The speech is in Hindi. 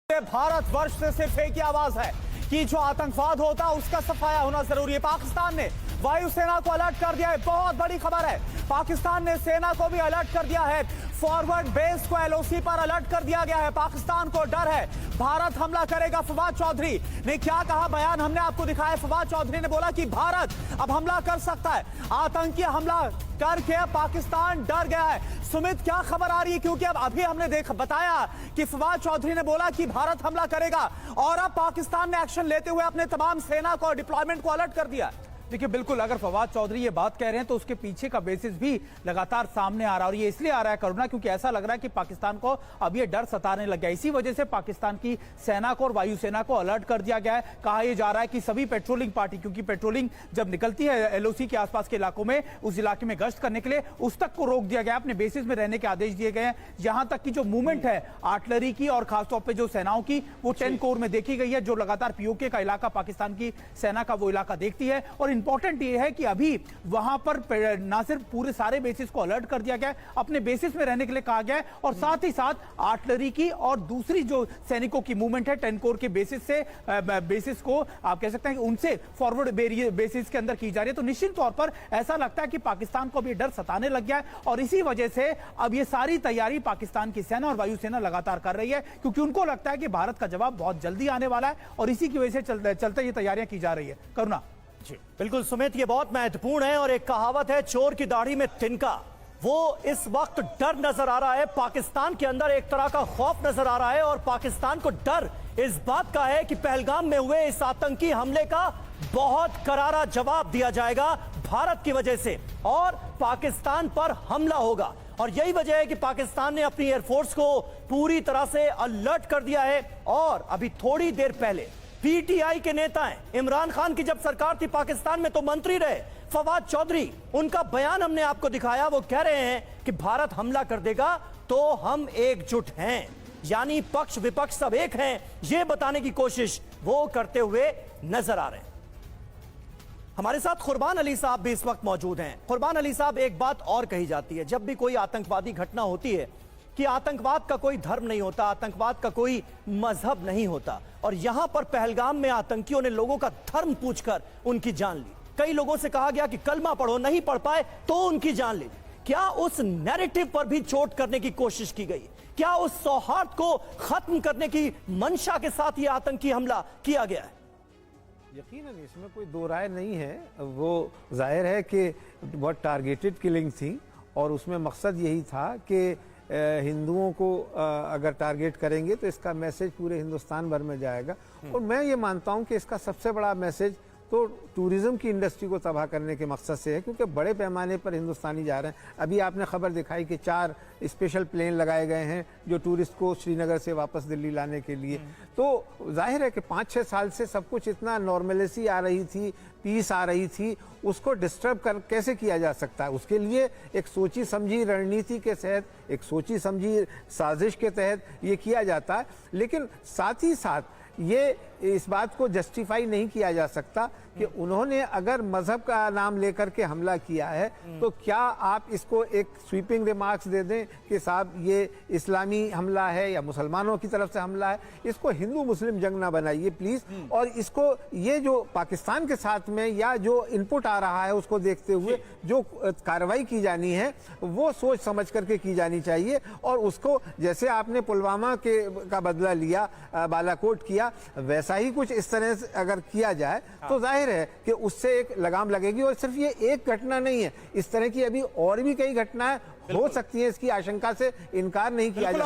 भारतवर्ष से सिर्फ एक ही आवाज है कि जो आतंकवाद होता उसका सफाया होना जरूरी है। पाकिस्तान ने वायुसेना को अलर्ट कर दिया है। बहुत बड़ी खबर है, पाकिस्तान ने सेना को भी अलर्ट कर दिया है। फॉरवर्ड बेस को एलओसी पर अलर्ट कर दिया गया है। पाकिस्तान को डर है भारत हमला करेगा। फवाद चौधरी ने क्या कहा, बयान हमने आपको दिखाया। फवाद चौधरी ने बोला कि भारत अब हमला कर सकता है, आतंकी हमला करके पाकिस्तान डर गया है। सुमित, क्या खबर आ रही है, क्योंकि अब अभी हमने बताया कि फवाद चौधरी ने बोला कि भारत हमला करेगा और अब पाकिस्तान ने एक्शन लेते हुए अपने तमाम सेना को डिप्लॉयमेंट को अलर्ट कर दिया। देखिए, बिल्कुल अगर फवाद चौधरी ये बात कह रहे हैं तो उसके पीछे का बेसिस भी लगातार सामने आ रहा है, और ये इसलिए आ रहा है करुणा क्योंकि ऐसा लग रहा है कि पाकिस्तान को अब ये डर सताने लग गया। इसी वजह से पाकिस्तान की सेना को और वायुसेना को अलर्ट कर दिया गया है। कहा यह जा रहा है कि सभी पेट्रोलिंग पार्टी, क्योंकि पेट्रोलिंग जब निकलती है एलओसी के आसपास के इलाकों में, उस इलाके में गश्त करने के लिए उस तक को रोक दिया गया, अपने बेसिस में रहने के आदेश दिए गए हैं। यहां तक की जो मूवमेंट है आर्टिलरी की और खासतौर पर जो सेनाओं की, वो 10 कोर में देखी गई है, जो लगातार पीओके का इलाका पाकिस्तान की सेना का वो इलाका देखती है। और इंपॉर्टेंट ये है कि अभी वहां पर ना सिर्फ पूरे सारे बेसिस को अलर्ट कर दिया गया है, अपने बेसिस में रहने के लिए कहा गया है, और साथ ही साथ आर्टिलरी की और दूसरी जो सैनिकों की मूवमेंट है 10 कोर के बेसिस से बेसिस को आप कह सकते हैं कि उनसे फॉरवर्ड बेसिस के अंदर की जा रही है। तो निश्चित तौर पर ऐसा लगता है कि पाकिस्तान को भी डर सताने लग गया है, और इसी वजह से अब ये सारी तैयारी पाकिस्तान की सेना और वायुसेना लगातार कर रही है, क्योंकि उनको लगता है कि भारत का जवाब बहुत जल्दी आने वाला है, और इसी की वजह से चलते ये तैयारियां की जा रही है। करुणा जी बिल्कुल सुमित, ये बहुत महत्वपूर्ण है। और एक कहावत है, चोर की दाढ़ी में तिनका। वो इस वक्त डर नजर आ रहा है, पाकिस्तान के अंदर एक तरह का खौफ नजर आ रहा है, और पाकिस्तान को डर इस बात का है कि पहलगाम में हुए इस आतंकी हमले का बहुत करारा जवाब दिया जाएगा भारत की वजह से, और पाकिस्तान पर हमला होगा। और यही वजह है कि पाकिस्तान ने अपनी एयरफोर्स को पूरी तरह से अलर्ट कर दिया है। और अभी थोड़ी देर पहले पीटीआई के नेता हैं, इमरान खान की जब सरकार थी पाकिस्तान में तो मंत्री रहे फवाद चौधरी, उनका बयान हमने आपको दिखाया। वो कह रहे हैं कि भारत हमला कर देगा तो हम एकजुट हैं, यानी पक्ष विपक्ष सब एक हैं, ये बताने की कोशिश वो करते हुए नजर आ रहे हैं। हमारे साथ कुर्बान अली साहब भी इस वक्त मौजूद हैं। कुर्बान अली साहब, एक बात और कही जाती है जब भी कोई आतंकवादी घटना होती है कि आतंकवाद का कोई धर्म नहीं होता, आतंकवाद का कोई मजहब नहीं होता, और यहां पर पहलगाम में आतंकियों ने लोगों का धर्म पूछकर उनकी जान ली। कई लोगों से कहा गया कि कलमा पढ़ो, नहीं पढ़ पाए तो उनकी जान ली। क्या उस नैरेटिव पर भी चोट करने की कोशिश की गई? क्या उस सौहार्द को खत्म करने की मंशा के साथ यह आतंकी हमला किया गया है? यकीनन इसमें कोई दो राय नहीं है। वो जाहिर है कि बहुत टारगेटेड किलिंग थी, और उसमें मकसद यही था कि हिंदुओं को अगर टारगेट करेंगे तो इसका मैसेज पूरे हिंदुस्तान भर में जाएगा। और मैं ये मानता हूँ कि इसका सबसे बड़ा मैसेज तो टूरिज्म की इंडस्ट्री को तबाह करने के मकसद से है, क्योंकि बड़े पैमाने पर हिंदुस्तानी जा रहे हैं। अभी आपने खबर दिखाई कि 4 स्पेशल प्लेन लगाए गए हैं जो टूरिस्ट को श्रीनगर से वापस दिल्ली लाने के लिए। तो जाहिर है कि 5-6 साल से सब कुछ इतना नॉर्मलिटी आ रही थी, पीस आ रही थी, उसको डिस्टर्ब कर कैसे किया जा सकता है? उसके लिए एक सोची समझी रणनीति के तहत, एक सोची समझी साजिश के तहत ये किया जाता है। लेकिन साथ ही साथ ये इस बात को जस्टिफाई नहीं किया जा सकता कि उन्होंने अगर मजहब का नाम लेकर के हमला किया है तो क्या आप इसको एक स्वीपिंग रिमार्क्स दे दें कि साहब ये इस्लामी हमला है या मुसलमानों की तरफ से हमला है। इसको हिंदू मुस्लिम जंग ना बनाइए प्लीज। और इसको ये जो पाकिस्तान के साथ में या जो इनपुट आ रहा है उसको देखते हुए जो कार्रवाई की जानी है वो सोच समझ करके की जानी चाहिए। और उसको जैसे आपने पुलवामा का बदला लिया, बालाकोट किया, वैसा ही कुछ इस तरह से अगर किया जाए तो जाहिर है कि उससे एक लगाम लगेगी। और सिर्फ ये एक घटना नहीं है, इस तरह की अभी और भी कई घटनाएं हो सकती हैं, इसकी आशंका से इनकार नहीं किया जा